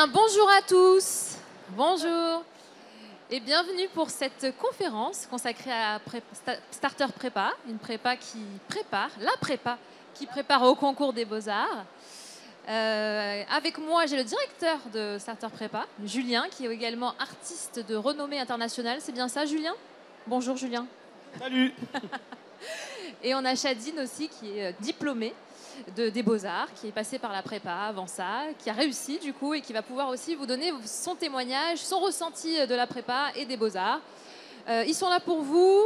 bien, bonjour à tous. Bonjour. Et bienvenue pour cette conférence consacrée à Starter Prépa, une prépa qui prépare, la prépa qui prépare au concours des Beaux-Arts. Avec moi, j'ai le directeur de Starter Prépa, Julien, qui est également artiste de renommée internationale. C'est bien ça, Julien? Bonjour, Julien. Salut. Et on a Chadine aussi, qui est diplômée des Beaux-Arts, qui est passée par la prépa avant ça, qui a réussi du coup et qui va pouvoir aussi vous donner son témoignage, son ressenti de la prépa et des Beaux-Arts. Ils sont là pour vous,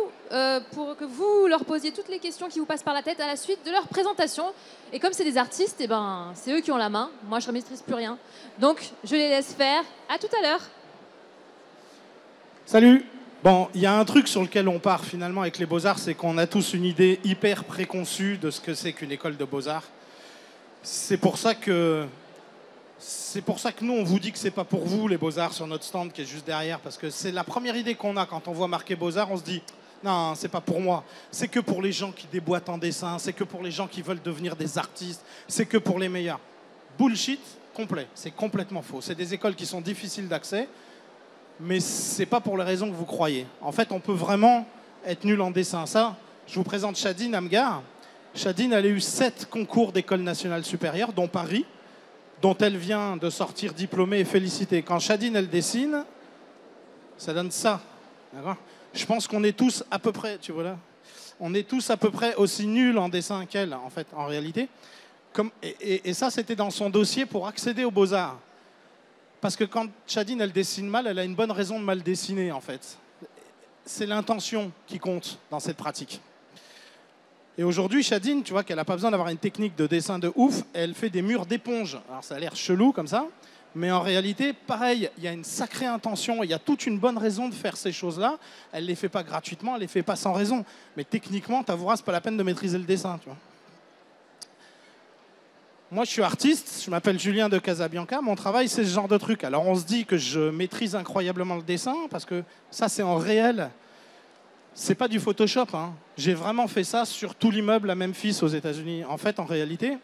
pour que vous leur posiez toutes les questions qui vous passent par la tête à la suite de leur présentation. Et comme c'est des artistes, eh ben, c'est eux qui ont la main. Moi, je ne maîtrise plus rien. Donc, je les laisse faire. À tout à l'heure. Salut. Bon, il y a un truc sur lequel on part finalement avec les Beaux-Arts, c'est qu'on a tous une idée hyper préconçue de ce que c'est qu'une école de Beaux-Arts. C'est pour ça que nous, on vous dit que c'est pas pour vous, les Beaux-Arts, sur notre stand qui est juste derrière, parce que c'est la première idée qu'on a quand on voit marqué Beaux-Arts, on se dit non, c'est pas pour moi. C'est que pour les gens qui déboîtent en dessin, c'est que pour les gens qui veulent devenir des artistes, c'est que pour les meilleurs. Bullshit complet, c'est complètement faux. C'est des écoles qui sont difficiles d'accès, mais c'est pas pour les raisons que vous croyez. En fait, on peut vraiment être nul en dessin. Ça, je vous présente Chadine Amgar. Chadine, elle a eu 7 concours d'école nationale supérieure, dont Paris, dont elle vient de sortir diplômée et félicitée. Quand Chadine, elle dessine, ça donne ça. Je pense qu'on est tous à peu près, tu vois là, on est tous à peu près aussi nuls en dessin qu'elle, en fait, en réalité. Et ça, c'était dans son dossier pour accéder aux Beaux-Arts. Parce que quand Chadine, elle dessine mal, elle a une bonne raison de mal dessiner, en fait. C'est l'intention qui compte dans cette pratique. Et aujourd'hui, Chadine, tu vois qu'elle n'a pas besoin d'avoir une technique de dessin de ouf, elle fait des murs d'éponge. Alors ça a l'air chelou comme ça, mais en réalité, pareil, il y a une sacrée intention, il y a toute une bonne raison de faire ces choses-là. Elle ne les fait pas gratuitement, elle ne les fait pas sans raison. Mais techniquement, t'avoueras, c'est pas la peine de maîtriser le dessin, tu vois. Moi, je suis artiste, je m'appelle Julien de Casabianca. Mon travail, c'est ce genre de truc. Alors, on se dit que je maîtrise incroyablement le dessin, parce que ça, c'est en réel. C'est pas du Photoshop, hein. J'ai vraiment fait ça sur tout l'immeuble à Memphis, aux États-Unis. En fait, en réalité,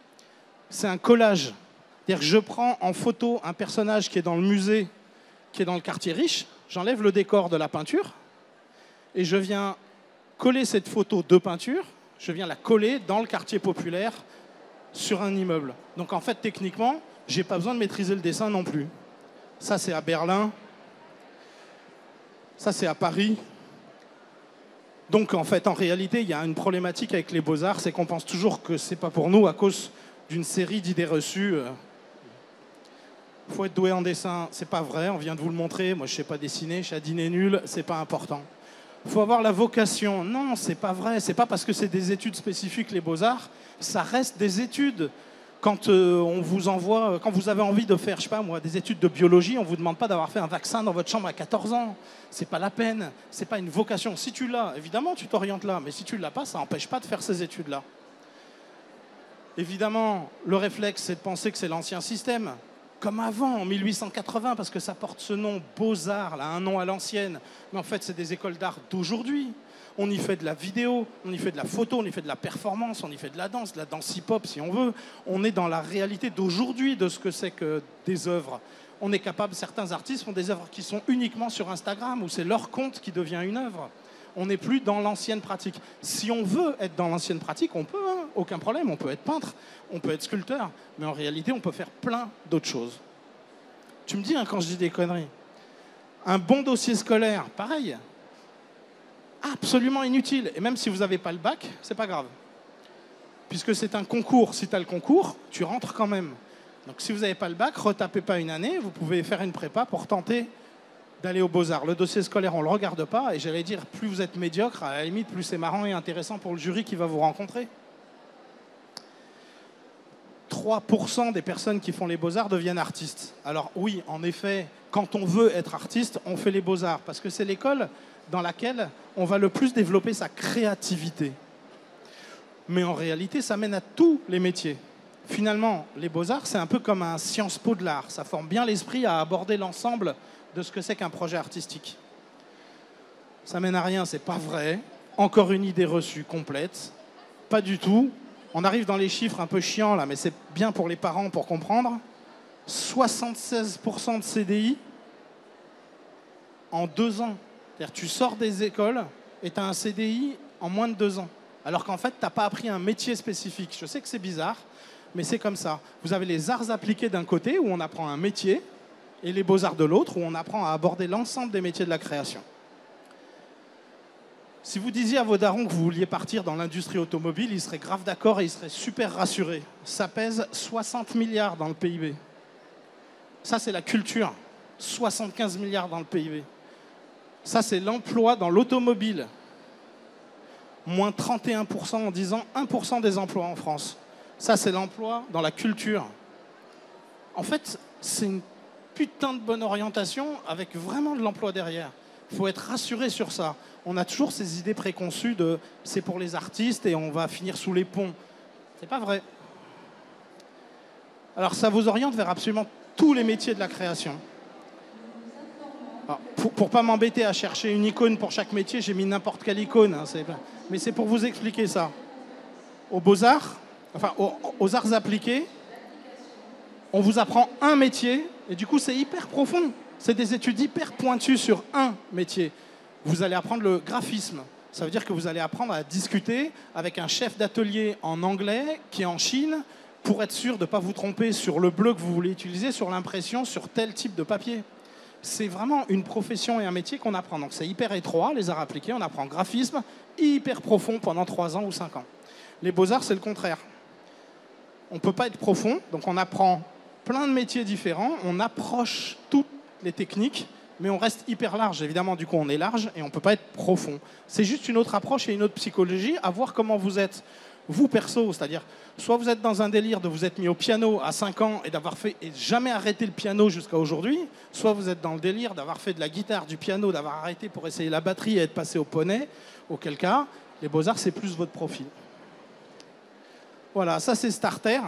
c'est un collage. C'est-à-dire que je prends en photo un personnage qui est dans le musée, qui est dans le quartier riche, j'enlève le décor de la peinture, et je viens coller cette photo de peinture, je viens la coller dans le quartier populaire, sur un immeuble. Donc en fait, techniquement, j'ai pas besoin de maîtriser le dessin non plus. Ça, c'est à Berlin. Ça, c'est à Paris. Donc en fait, en réalité, il y a une problématique avec les Beaux-Arts, c'est qu'on pense toujours que c'est pas pour nous à cause d'une série d'idées reçues. Faut être doué en dessin, c'est pas vrai, on vient de vous le montrer. Moi, je sais pas dessiner, Chadine est nulle, c'est pas important. Il faut avoir la vocation. Non, c'est pas vrai. C'est pas parce que c'est des études spécifiques, les Beaux-Arts, ça reste des études. Quand on vous envoie, quand vous avez envie de faire, je sais pas moi, des études de biologie, on vous demande pas d'avoir fait un vaccin dans votre chambre à 14 ans. C'est pas la peine. C'est pas une vocation. Si tu l'as, évidemment, tu t'orientes là. Mais si tu l'as pas, ça n'empêche pas de faire ces études-là. Évidemment, le réflexe, c'est de penser que c'est l'ancien système. Comme avant, en 1880, parce que ça porte ce nom, Beaux-Arts, là, un nom à l'ancienne. Mais en fait, c'est des écoles d'art d'aujourd'hui. On y fait de la vidéo, on y fait de la photo, on y fait de la performance, on y fait de la danse hip-hop si on veut. On est dans la réalité d'aujourd'hui de ce que c'est que des œuvres. On est capable, certains artistes font des œuvres qui sont uniquement sur Instagram, où c'est leur compte qui devient une œuvre. On n'est plus dans l'ancienne pratique. Si on veut être dans l'ancienne pratique, on peut, hein, aucun problème. On peut être peintre, on peut être sculpteur, mais en réalité, on peut faire plein d'autres choses. Tu me dis, hein, quand je dis des conneries, un bon dossier scolaire, pareil, absolument inutile. Et même si vous n'avez pas le bac, c'est pas grave. Puisque c'est un concours. Si tu as le concours, tu rentres quand même. Donc si vous n'avez pas le bac, retapez pas une année, vous pouvez faire une prépa pour tenter d'aller aux Beaux-Arts. Le dossier scolaire, on ne le regarde pas. Et j'allais dire, plus vous êtes médiocre, à la limite, plus c'est marrant et intéressant pour le jury qui va vous rencontrer. 3% des personnes qui font les Beaux-Arts deviennent artistes. Alors oui, en effet, quand on veut être artiste, on fait les Beaux-Arts. Parce que c'est l'école dans laquelle on va le plus développer sa créativité. Mais en réalité, ça mène à tous les métiers. Finalement, les Beaux-Arts, c'est un peu comme un Sciences Po de l'art. Ça forme bien l'esprit à aborder l'ensemble de ce que c'est qu'un projet artistique. Ça mène à rien, c'est pas vrai. Encore une idée reçue complète. Pas du tout. On arrive dans les chiffres un peu chiants là, mais c'est bien pour les parents pour comprendre. 76% de CDI en 2 ans. C'est-à-dire tu sors des écoles et tu as un CDI en moins de 2 ans. Alors qu'en fait, tu n'as pas appris un métier spécifique. Je sais que c'est bizarre, mais c'est comme ça. Vous avez les arts appliqués d'un côté, où on apprend un métier, et les beaux-arts de l'autre, où on apprend à aborder l'ensemble des métiers de la création. Si vous disiez à vos darons que vous vouliez partir dans l'industrie automobile, ils seraient grave d'accord et ils seraient super rassurés. Ça pèse 60 milliards dans le PIB. Ça, c'est la culture. 75 milliards dans le PIB. Ça, c'est l'emploi dans l'automobile. Moins 31% en 10 ans, 1% des emplois en France. Ça, c'est l'emploi dans la culture. En fait, c'est une putain de bonne orientation avec vraiment de l'emploi derrière. Il faut être rassuré sur ça. On a toujours ces idées préconçues de c'est pour les artistes et on va finir sous les ponts. C'est pas vrai. Alors, ça vous oriente vers absolument tous les métiers de la création. Alors, pour pas m'embêter à chercher une icône pour chaque métier, j'ai mis n'importe quelle icône. Hein, mais c'est pour vous expliquer ça. Aux beaux-arts, enfin aux arts appliqués, on vous apprend un métier et du coup c'est hyper profond. C'est des études hyper pointues sur un métier. Vous allez apprendre le graphisme. Ça veut dire que vous allez apprendre à discuter avec un chef d'atelier en anglais qui est en Chine pour être sûr de ne pas vous tromper sur le bleu que vous voulez utiliser, sur l'impression, sur tel type de papier. C'est vraiment une profession et un métier qu'on apprend. Donc c'est hyper étroit, les arts appliqués, on apprend graphisme, hyper profond pendant 3 ans ou 5 ans. Les beaux-arts, c'est le contraire. On ne peut pas être profond, donc on apprend plein de métiers différents, on approche toutes les techniques, mais on reste hyper large. Évidemment, du coup, on est large et on ne peut pas être profond. C'est juste une autre approche et une autre psychologie, à voir comment vous êtes, vous perso, c'est-à-dire, soit vous êtes dans un délire de vous être mis au piano à 5 ans et d'avoir fait et jamais arrêté le piano jusqu'à aujourd'hui, soit vous êtes dans le délire d'avoir fait de la guitare, du piano, d'avoir arrêté pour essayer la batterie et être passé au poney, auquel cas, les beaux-arts, c'est plus votre profil. Voilà, ça c'est Starter,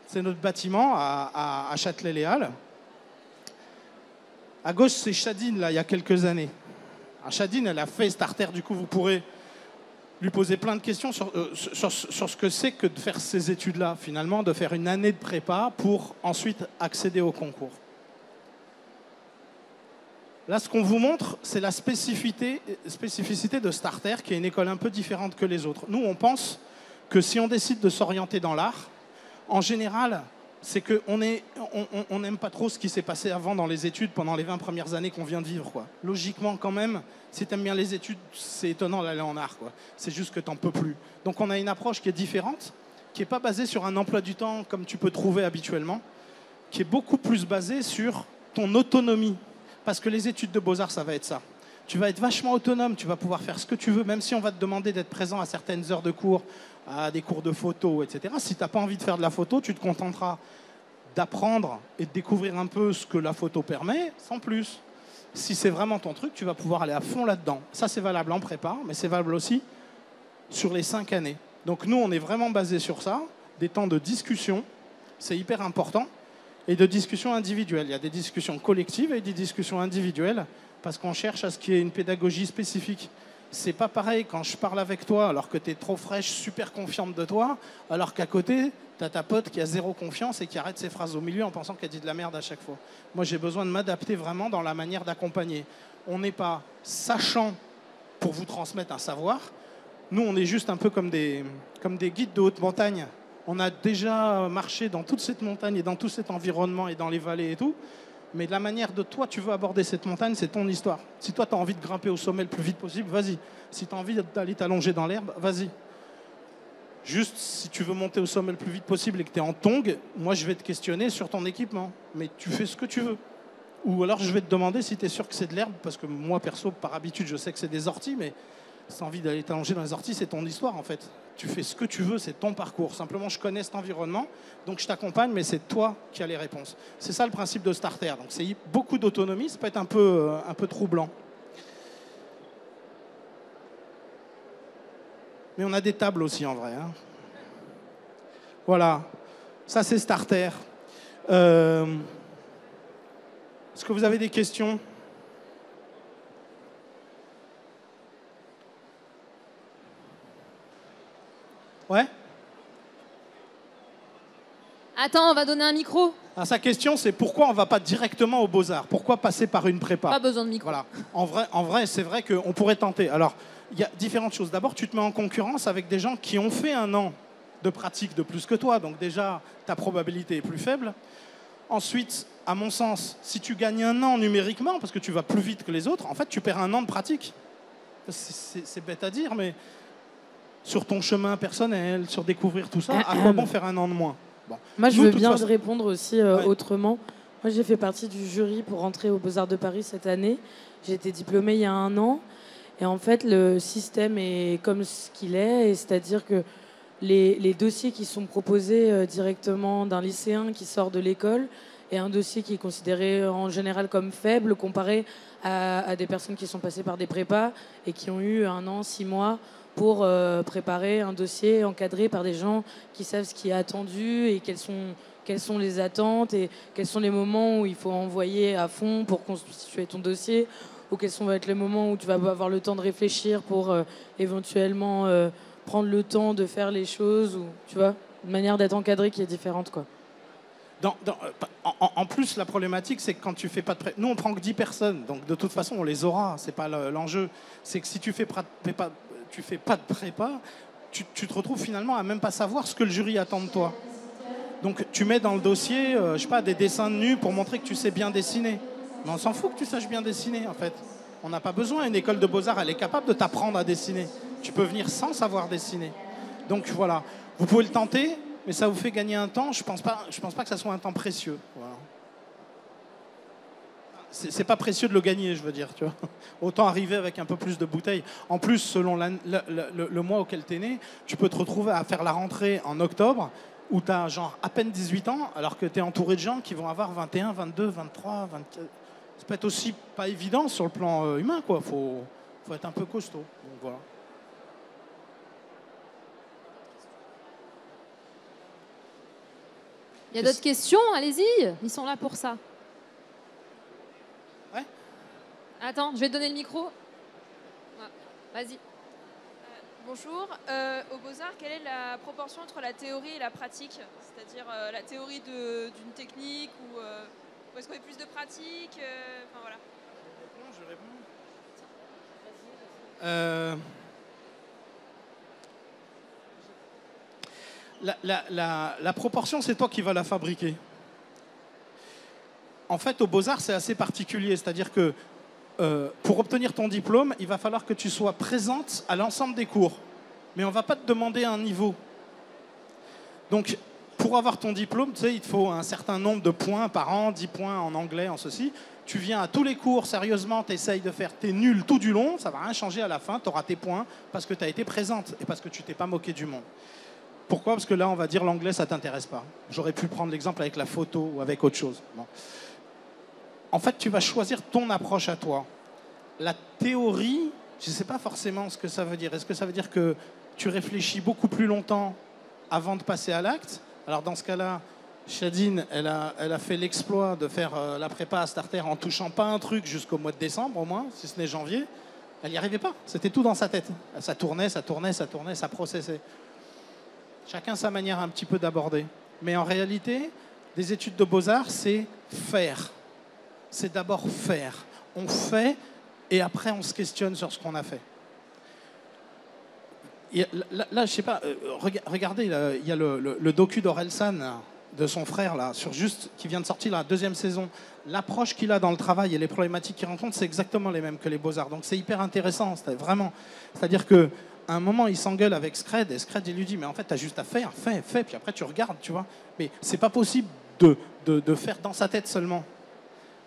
c'est notre bâtiment à Châtelet-Les-Halles. À gauche, c'est Chadine, là, il y a quelques années. Chadine, elle a fait Starter, du coup, vous pourrez lui poser plein de questions sur ce que c'est que de faire ces études-là, finalement, de faire une année de prépa pour ensuite accéder au concours. Là, ce qu'on vous montre, c'est la spécificité de Starter, qui est une école un peu différente que les autres. Nous, on pense que si on décide de s'orienter dans l'art, en général, c'est qu'on n'aime pas trop ce qui s'est passé avant dans les études pendant les 20 premières années qu'on vient de vivre, quoi. Logiquement, quand même, si tu aimes bien les études, c'est étonnant d'aller en art, quoi. C'est juste que tu n'en peux plus. Donc on a une approche qui est différente, qui n'est pas basée sur un emploi du temps comme tu peux trouver habituellement, qui est beaucoup plus basée sur ton autonomie. Parce que les études de beaux-arts, ça va être ça. Tu vas être vachement autonome, tu vas pouvoir faire ce que tu veux, même si on va te demander d'être présent à certaines heures de cours, à des cours de photo, etc. Si tu n'as pas envie de faire de la photo, tu te contenteras d'apprendre et de découvrir un peu ce que la photo permet, sans plus. Si c'est vraiment ton truc, tu vas pouvoir aller à fond là-dedans. Ça, c'est valable en prépa, mais c'est valable aussi sur les 5 années. Donc nous, on est vraiment basé sur ça, des temps de discussion, c'est hyper important, et de discussion individuelle. Il y a des discussions collectives et des discussions individuelles, parce qu'on cherche à ce qu'il y ait une pédagogie spécifique. C'est pas pareil quand je parle avec toi alors que tu es trop fraîche, super confiante de toi, alors qu'à côté, tu as ta pote qui a zéro confiance et qui arrête ses phrases au milieu en pensant qu'elle dit de la merde à chaque fois. Moi, j'ai besoin de m'adapter vraiment dans la manière d'accompagner. On n'est pas sachant pour vous transmettre un savoir. Nous, on est juste un peu comme des guides de haute montagne. On a déjà marché dans toute cette montagne et dans tout cet environnement et dans les vallées et tout. Mais de la manière de toi, tu veux aborder cette montagne, c'est ton histoire. Si toi, tu as envie de grimper au sommet le plus vite possible, vas-y. Si tu as envie d'aller t'allonger dans l'herbe, vas-y. Juste, si tu veux monter au sommet le plus vite possible et que tu es en tongs, moi, je vais te questionner sur ton équipement. Mais tu fais ce que tu veux. Ou alors, je vais te demander si tu es sûr que c'est de l'herbe, parce que moi, perso, par habitude, je sais que c'est des orties, mais si tu as envie d'aller t'allonger dans les orties, c'est ton histoire, en fait. Tu fais ce que tu veux, c'est ton parcours. Simplement, je connais cet environnement, donc je t'accompagne, mais c'est toi qui as les réponses. C'est ça le principe de Starter. Donc c'est beaucoup d'autonomie, ça peut être un peu troublant. Mais on a des tables aussi, en vrai. Hein. Voilà, ça c'est Starter. Est-ce que vous avez des questions ? Ouais ? Attends, on va donner un micro. Sa question, c'est pourquoi on ne va pas directement aux Beaux-Arts? Pourquoi passer par une prépa? Pas besoin de micro. Voilà. En vrai, c'est vrai qu'on pourrait tenter. Alors, il y a différentes choses. D'abord, tu te mets en concurrence avec des gens qui ont fait 1 an de pratique de plus que toi. Donc déjà, ta probabilité est plus faible. Ensuite, à mon sens, si tu gagnes 1 an numériquement, parce que tu vas plus vite que les autres, en fait, tu perds 1 an de pratique. C'est bête à dire, mais sur ton chemin personnel, sur découvrir tout ça, à quoi bon faire 1 an de moins? Bon. Moi, je veux bien répondre aussi autrement. Moi, j'ai fait partie du jury pour rentrer aux Beaux-Arts de Paris cette année. J'ai été diplômée il y a 1 an. Et en fait, le système est comme ce qu'il est. C'est-à-dire que les dossiers qui sont proposés directement d'un lycéen qui sort de l'école et un dossier qui est considéré en général comme faible comparé à des personnes qui sont passées par des prépas et qui ont eu 1 an, 6 mois pour préparer un dossier encadré par des gens qui savent ce qui est attendu et quelles sont les attentes et quels sont les moments où il faut envoyer à fond pour constituer ton dossier ou quels vont être les moments où tu vas avoir le temps de réfléchir pour éventuellement prendre le temps de faire les choses ou tu vois, une manière d'être encadré qui est différente quoi. En plus, la problématique, c'est que quand tu fais pas de prépa, nous on prend que 10 personnes, donc de toute façon on les aura, c'est pas l'enjeu. C'est que si tu fais pas de prépa, tu te retrouves finalement à même pas savoir ce que le jury attend de toi. Donc tu mets dans le dossier, je sais pas, des dessins de nus pour montrer que tu sais bien dessiner. Mais on s'en fout que tu saches bien dessiner en fait. On n'a pas besoin, une école de beaux-arts, elle est capable de t'apprendre à dessiner. Tu peux venir sans savoir dessiner. Donc voilà, vous pouvez le tenter, mais ça vous fait gagner un temps. Je pense pas que ça soit un temps précieux. Voilà. C'est pas précieux de le gagner, je veux dire. Tu vois. Autant arriver avec un peu plus de bouteilles. En plus, selon le mois auquel tu es né, tu peux te retrouver à faire la rentrée en octobre où tu as genre à peine 18 ans, alors que tu es entouré de gens qui vont avoir 21, 22, 23, 24. Ça peut être aussi pas évident sur le plan humain, quoi. Faut être un peu costaud. Donc, voilà. Il y a d'autres questions? Allez-y, ils sont là pour ça. Ouais. Attends, je vais te donner le micro. Vas-y. Bonjour. Aux Beaux-Arts, quelle est la proportion entre la théorie et la pratique? C'est-à-dire la théorie d'une technique ou est-ce qu'on fait plus de pratique enfin, voilà. Je réponds. La proportion, c'est toi qui vas la fabriquer. En fait, aux Beaux-Arts, c'est assez particulier. C'est-à-dire que pour obtenir ton diplôme, il va falloir que tu sois présente à l'ensemble des cours. Mais on ne va pas te demander un niveau. Donc, pour avoir ton diplôme, tu sais, il te faut un certain nombre de points par an, 10 points en anglais, en ceci. Tu viens à tous les cours, sérieusement, tu essayes de faire, tu es nul tout du long, ça ne va rien changer à la fin, tu auras tes points parce que tu as été présente et parce que tu t'es pas moqué du monde. Pourquoi? Parce que là, on va dire l'anglais, ça ne t'intéresse pas. J'aurais pu prendre l'exemple avec la photo ou avec autre chose. Bon. En fait, tu vas choisir ton approche à toi. La théorie, je ne sais pas forcément ce que ça veut dire. Est-ce que ça veut dire que tu réfléchis beaucoup plus longtemps avant de passer à l'acte? Alors dans ce cas-là, Shadine, elle a fait l'exploit de faire la prépa à starter en touchant pas un truc jusqu'au mois de décembre au moins, si ce n'est janvier. Elle n'y arrivait pas. C'était tout dans sa tête. Ça tournait, ça processait. Chacun sa manière un petit peu d'aborder. Mais en réalité, des études de beaux-arts, c'est faire. C'est d'abord faire. On fait et après on se questionne sur ce qu'on a fait. Là, je sais pas, regardez, il y a le docu d'Orelsan, de son frère, là, sur juste, qui vient de sortir la 2e saison. L'approche qu'il a dans le travail et les problématiques qu'il rencontre, c'est exactement les mêmes que les Beaux-Arts. Donc c'est hyper intéressant, vraiment. C'est-à-dire qu'à un moment, il s'engueule avec Scred, et Scred, il lui dit, mais en fait, tu as juste à faire, fais, puis après tu regardes, tu vois. Mais c'est pas possible de faire dans sa tête seulement.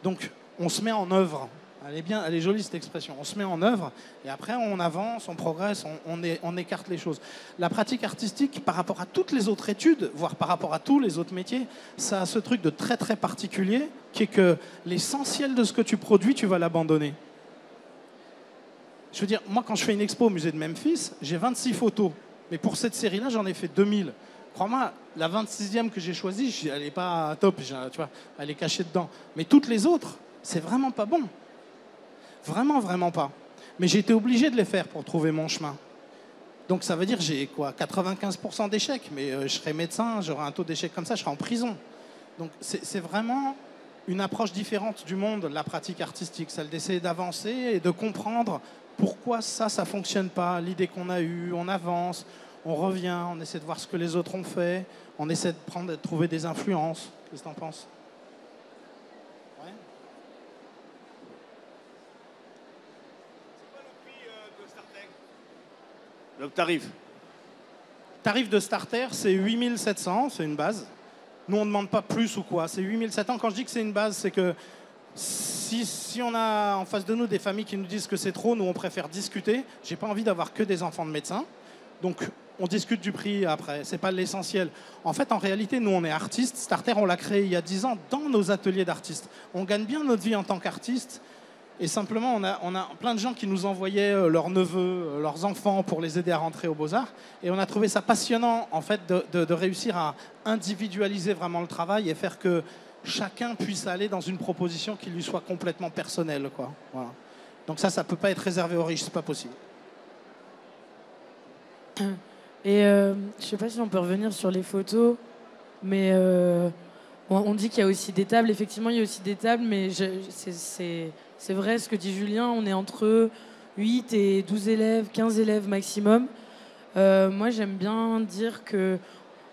Donc, on se met en œuvre. Elle est jolie cette expression. On se met en œuvre et après on avance, on progresse, on écarte les choses. La pratique artistique, par rapport à toutes les autres études, voire par rapport à tous les autres métiers, ça a ce truc de très très particulier qui est que l'essentiel de ce que tu produis, tu vas l'abandonner. Je veux dire, moi quand je fais une expo au musée de Memphis, j'ai 26 photos. Mais pour cette série-là, j'en ai fait 2000. Crois-moi, la 26e que j'ai choisie, elle n'est pas top, tu vois, elle est cachée dedans. Mais toutes les autres, c'est vraiment pas bon. Vraiment, vraiment pas. Mais j'ai été obligé de les faire pour trouver mon chemin. Donc ça veut dire j'ai quoi, 95% d'échecs. Mais je serais médecin, j'aurais un taux d'échec comme ça, je serais en prison. Donc c'est vraiment une approche différente du monde, la pratique artistique, celle d'essayer d'avancer et de comprendre pourquoi ça ne fonctionne pas, l'idée qu'on a eue, on avance, on revient, on essaie de voir ce que les autres ont fait, on essaie de trouver des influences. Qu'est-ce que tu en penses? Ouais. C'est quoi le prix de Starter? Le tarif? Tarif de starter, c'est 8700, c'est une base. Nous, on ne demande pas plus ou quoi, c'est 8700. Quand je dis que c'est une base, c'est que si on a en face de nous des familles qui nous disent que c'est trop, nous, on préfère discuter. J'ai pas envie d'avoir que des enfants de médecins. Donc, on discute du prix après, c'est pas l'essentiel. En fait, en réalité, nous, on est artistes. Starter, on l'a créé il y a 10 ans dans nos ateliers d'artistes. On gagne bien notre vie en tant qu'artistes. Et simplement, on a plein de gens qui nous envoyaient leurs neveux, leurs enfants pour les aider à rentrer aux Beaux-Arts. Et on a trouvé ça passionnant, en fait, de réussir à individualiser vraiment le travail et faire que chacun puisse aller dans une proposition qui lui soit complètement personnelle, quoi. Voilà. Donc ça ne peut pas être réservé aux riches, c'est pas possible. Et je sais pas si on peut revenir sur les photos, mais on dit qu'il y a aussi des tables. Effectivement, il y a aussi des tables, mais c'est vrai ce que dit Julien, on est entre 8 et 12 élèves, 15 élèves maximum. Moi, j'aime bien dire que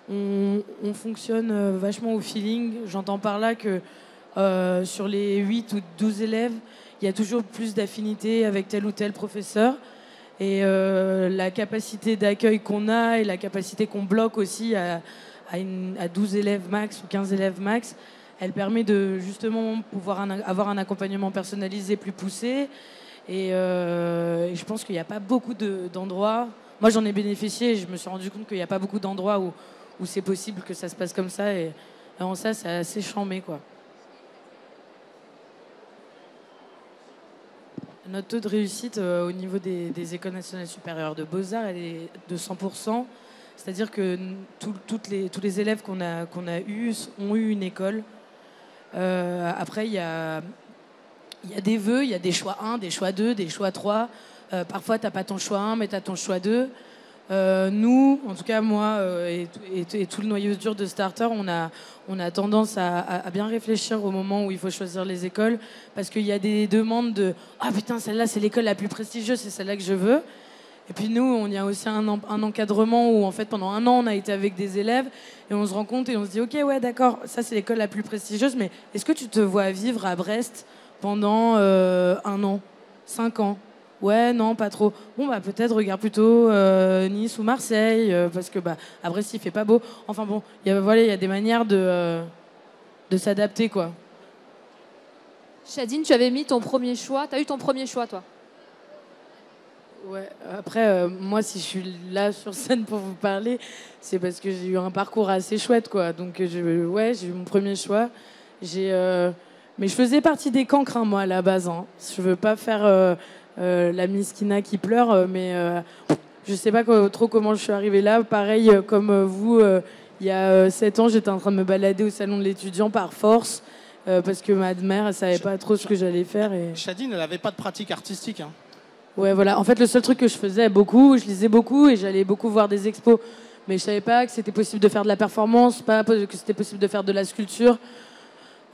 on fonctionne vachement au feeling. J'entends par là que sur les 8 ou 12 élèves, il y a toujours plus d'affinité avec tel ou tel professeur. Et la capacité d'accueil qu'on a et la capacité qu'on bloque aussi à 12 élèves max ou 15 élèves max, elle permet de justement pouvoir avoir un accompagnement personnalisé plus poussé. Et je pense qu'il n'y a pas beaucoup d'endroits. Moi, j'en ai bénéficié et je me suis rendu compte qu'il n'y a pas beaucoup d'endroits où c'est possible que ça se passe comme ça. Et en ça, c'est assez charmé, quoi. Notre taux de réussite au niveau des écoles nationales supérieures de Beaux-Arts, elle est de 100%. C'est-à-dire que tous les élèves qu'on a eus ont eu une école. Après, il y a des vœux, il y a des choix 1, des choix 2, des choix 3. Parfois, tu n'as pas ton choix 1, mais tu as ton choix 2. Nous, en tout cas moi et tout le noyau dur de Starter, on a tendance à bien réfléchir au moment où il faut choisir les écoles, parce qu'il y a des demandes de « Ah putain, celle-là, c'est l'école la plus prestigieuse, c'est celle-là que je veux ». Et puis nous, on y a aussi un encadrement où en fait pendant un an, on a été avec des élèves et on se rend compte et on se dit « Ok, ouais, d'accord, ça c'est l'école la plus prestigieuse, mais est-ce que tu te vois vivre à Brest pendant 1 an, 5 ans ?» Ouais, non, pas trop. Bon, bah peut-être regarde plutôt Nice ou Marseille, parce que à Brest, il fait pas beau. Enfin bon, il y a des manières de s'adapter, quoi. Chadine, tu avais mis ton premier choix. Tu as eu ton premier choix, toi? Ouais, après, moi, si je suis là sur scène pour vous parler, c'est parce que j'ai eu un parcours assez chouette, quoi. Donc, j'ai eu mon premier choix. Mais je faisais partie des cancres, hein, moi, à la base. Hein. Je veux pas faire... la miskina qui pleure, mais je sais pas trop comment je suis arrivée là. Pareil, comme vous, il y a 7 ans, j'étais en train de me balader au salon de l'étudiant par force, parce que ma mère, elle savait pas trop ce que j'allais faire. Et... Chadine, elle avait pas de pratique artistique. Hein. Ouais, voilà. En fait, le seul truc que je faisais beaucoup, je lisais beaucoup et j'allais beaucoup voir des expos. Mais je savais pas que c'était possible de faire de la performance, pas que c'était possible de faire de la sculpture.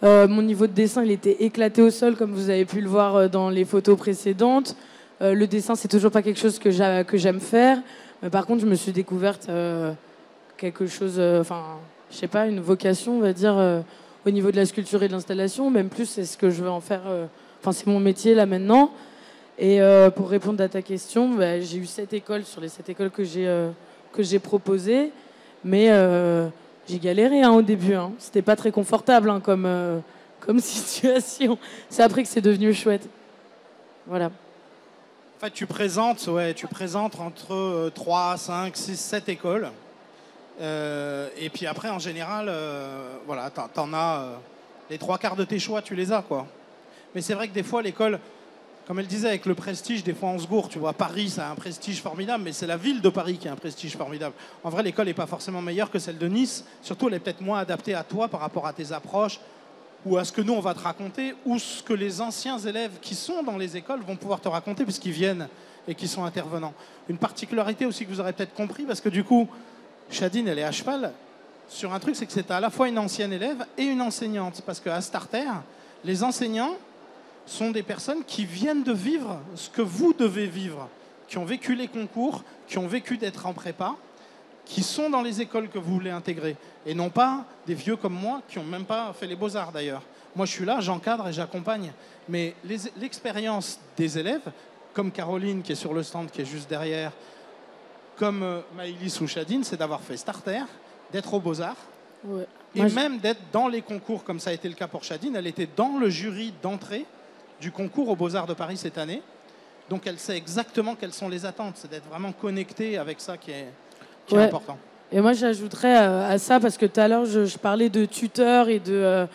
Mon niveau de dessin, il était éclaté au sol, comme vous avez pu le voir dans les photos précédentes. Le dessin, c'est toujours pas quelque chose que j'aime faire. Mais par contre, je me suis découverte quelque chose, je sais pas, une vocation, on va dire, au niveau de la sculpture et de l'installation. Même plus, c'est ce que je veux en faire. C'est mon métier là maintenant. Et pour répondre à ta question, j'ai eu 7 écoles sur les 7 écoles que j'ai proposées. Mais j'ai galéré au début. Hein. C'était pas très confortable comme situation. C'est après que c'est devenu chouette. Voilà. En fait, tu présentes entre 3, 5, 6, 7 écoles. Et puis après, en général, voilà, t'en as les 3/4 de tes choix, tu les as, quoi. Mais c'est vrai que des fois, l'école, comme elle disait, avec le prestige, des fois on se gourre. Tu vois, Paris, ça a un prestige formidable, mais c'est la ville de Paris qui a un prestige formidable. En vrai, l'école n'est pas forcément meilleure que celle de Nice. Surtout, elle est peut-être moins adaptée à toi par rapport à tes approches ou à ce que nous, on va te raconter, ou ce que les anciens élèves qui sont dans les écoles vont pouvoir te raconter puisqu'ils viennent et qui sont intervenants. Une particularité aussi que vous aurez peut-être compris, parce que du coup, Chadine, elle est à cheval sur un truc, c'est que c'est à la fois une ancienne élève et une enseignante. Parce qu'à Starter, les enseignants sont des personnes qui viennent de vivre ce que vous devez vivre, qui ont vécu les concours, qui ont vécu d'être en prépa, qui sont dans les écoles que vous voulez intégrer, et non pas des vieux comme moi qui n'ont même pas fait les beaux-arts d'ailleurs. Moi je suis là, j'encadre et j'accompagne. Mais l'expérience des élèves, comme Caroline qui est sur le stand, qui est juste derrière, comme Maëlys ou Chadine, c'est d'avoir fait Starter, d'être aux Beaux-Arts, Ouais. et même d'être dans les concours, comme ça a été le cas pour Chadine. Elle était dans le jury d'entrée du concours aux Beaux-Arts de Paris cette année. Donc elle sait exactement quelles sont les attentes. C'est d'être vraiment connecté avec ça qui est important. Et moi, j'ajouterais à ça, parce que tout à l'heure, je parlais de tuteurs et de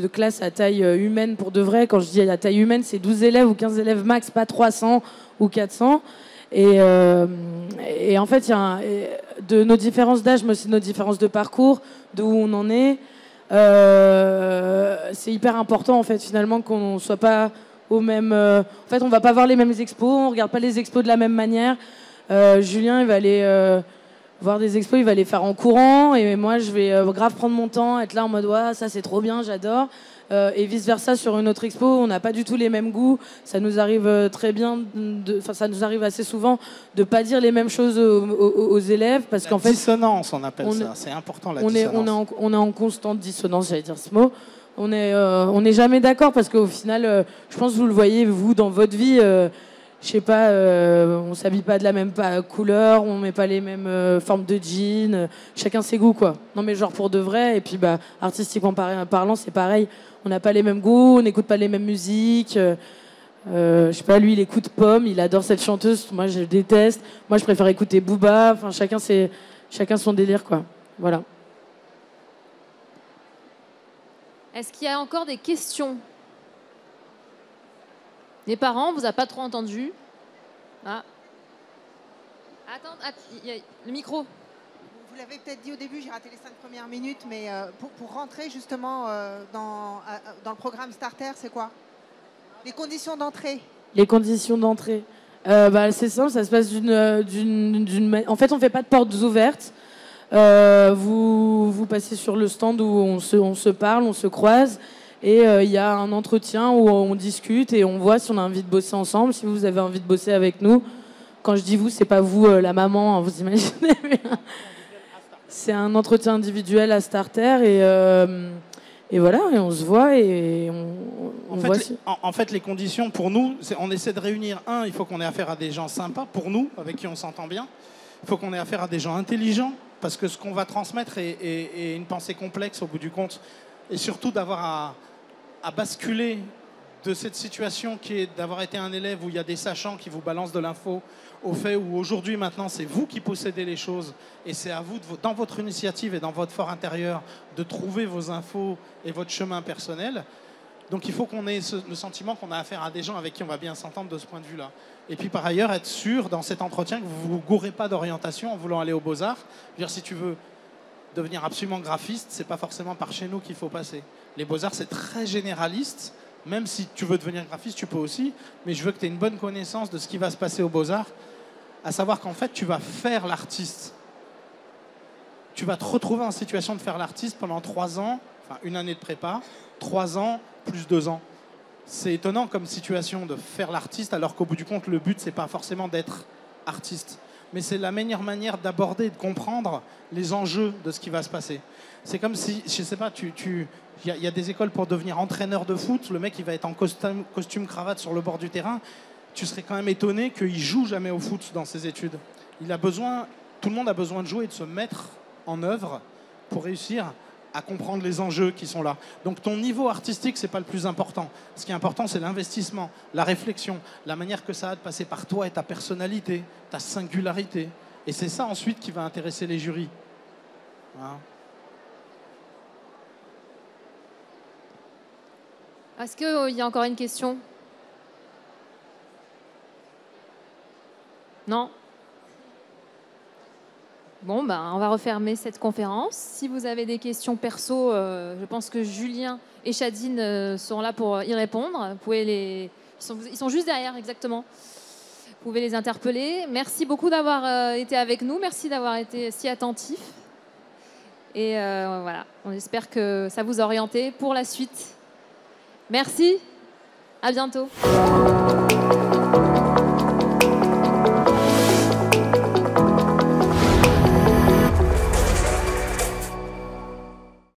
classes à taille humaine pour de vrai. Quand je dis à taille humaine, c'est 12 élèves ou 15 élèves max, pas 300 ou 400. Et en fait, il y a de nos différences d'âge, mais aussi de nos différences de parcours, d'où on en est. C'est hyper important, en fait, finalement, qu'on ne soit pas au même... en fait, on ne va pas voir les mêmes expos, on ne regarde pas les expos de la même manière. Julien, il va aller... voir des expos, il va les faire en courant, et moi je vais grave prendre mon temps, être là en mode ouais, ça c'est trop bien, j'adore, et vice versa sur une autre expo, on n'a pas du tout les mêmes goûts. Ça nous arrive très bien, ça nous arrive assez souvent de pas dire les mêmes choses aux élèves, parce qu'en fait dissonance, on appelle ça, c'est important la dissonance. On est en constante dissonance, j'allais dire ce mot. On n'est jamais d'accord, parce qu'au final, je pense que vous le voyez vous dans votre vie. Je sais pas, on s'habille pas de la même couleur, on met pas les mêmes formes de jeans, chacun ses goûts, quoi. Non mais genre pour de vrai, et puis bah artistiquement parlant, c'est pareil. On n'a pas les mêmes goûts, on n'écoute pas les mêmes musiques. Je sais pas, lui il écoute Pomme, il adore cette chanteuse, moi je déteste. Moi je préfère écouter Booba. Enfin chacun son délire, quoi. Voilà. Est-ce qu'il y a encore des questions ? Les parents, on vous a pas trop entendu. Ah. Attends, il y a le micro. Vous l'avez peut-être dit au début, j'ai raté les 5 premières minutes, mais pour rentrer justement dans le programme Starter, c'est quoi ? Les conditions d'entrée. Les conditions d'entrée. C'est simple, ça se passe en fait, on fait pas de portes ouvertes. Vous passez sur le stand où on se parle, on se croise. Et il y a un entretien où on discute et on voit si on a envie de bosser ensemble, si vous avez envie de bosser avec nous. Quand je dis vous, c'est pas vous, la maman, hein, vous imaginez. C'est un entretien individuel à Starter et voilà, et on se voit et on voit en fait, les conditions pour nous, on essaie de réunir. Il faut qu'on ait affaire à des gens sympas pour nous, avec qui on s'entend bien. Il faut qu'on ait affaire à des gens intelligents, parce que ce qu'on va transmettre est une pensée complexe au bout du compte. Et surtout d'avoir à basculer de cette situation qui est d'avoir été un élève où il y a des sachants qui vous balancent de l'info, au fait où aujourd'hui, maintenant, c'est vous qui possédez les choses et c'est à vous, dans votre initiative et dans votre fort intérieur, de trouver vos infos et votre chemin personnel. Donc il faut qu'on ait le sentiment qu'on a affaire à des gens avec qui on va bien s'entendre de ce point de vue-là. Et puis par ailleurs, être sûr dans cet entretien que vous ne vous gourrez pas d'orientation en voulant aller aux Beaux-Arts. Je veux dire, si tu veux devenir absolument graphiste, c'est pas forcément par chez nous qu'il faut passer. Les Beaux-Arts, c'est très généraliste. Même si tu veux devenir graphiste, tu peux aussi. Mais je veux que tu aies une bonne connaissance de ce qui va se passer aux Beaux-Arts. À savoir qu'en fait, tu vas faire l'artiste. Tu vas te retrouver en situation de faire l'artiste pendant 3 ans, enfin une année de prépa, 3 ans plus 2 ans. C'est étonnant comme situation de faire l'artiste, alors qu'au bout du compte, le but, c'est pas forcément d'être artiste. Mais c'est la meilleure manière d'aborder et de comprendre les enjeux de ce qui va se passer. C'est comme si, je sais pas, il y a des écoles pour devenir entraîneur de foot, le mec il va être en costume cravate sur le bord du terrain, tu serais quand même étonné qu'il joue jamais au foot dans ses études. Tout le monde a besoin de jouer et de se mettre en œuvre pour réussir à comprendre les enjeux qui sont là. Donc ton niveau artistique, c'est pas le plus important. Ce qui est important, c'est l'investissement, la réflexion, la manière que ça a de passer par toi et ta personnalité, ta singularité. Et c'est ça ensuite qui va intéresser les jurys. Hein? Est-ce qu'il y a encore une question ? Non ? Bon, on va refermer cette conférence. Si vous avez des questions perso, je pense que Julien et Chadine sont là pour y répondre. Vous pouvez ils sont juste derrière, exactement. Vous pouvez les interpeller. Merci beaucoup d'avoir été avec nous. Merci d'avoir été si attentifs. Et voilà, on espère que ça vous a orienté pour la suite. Merci, à bientôt.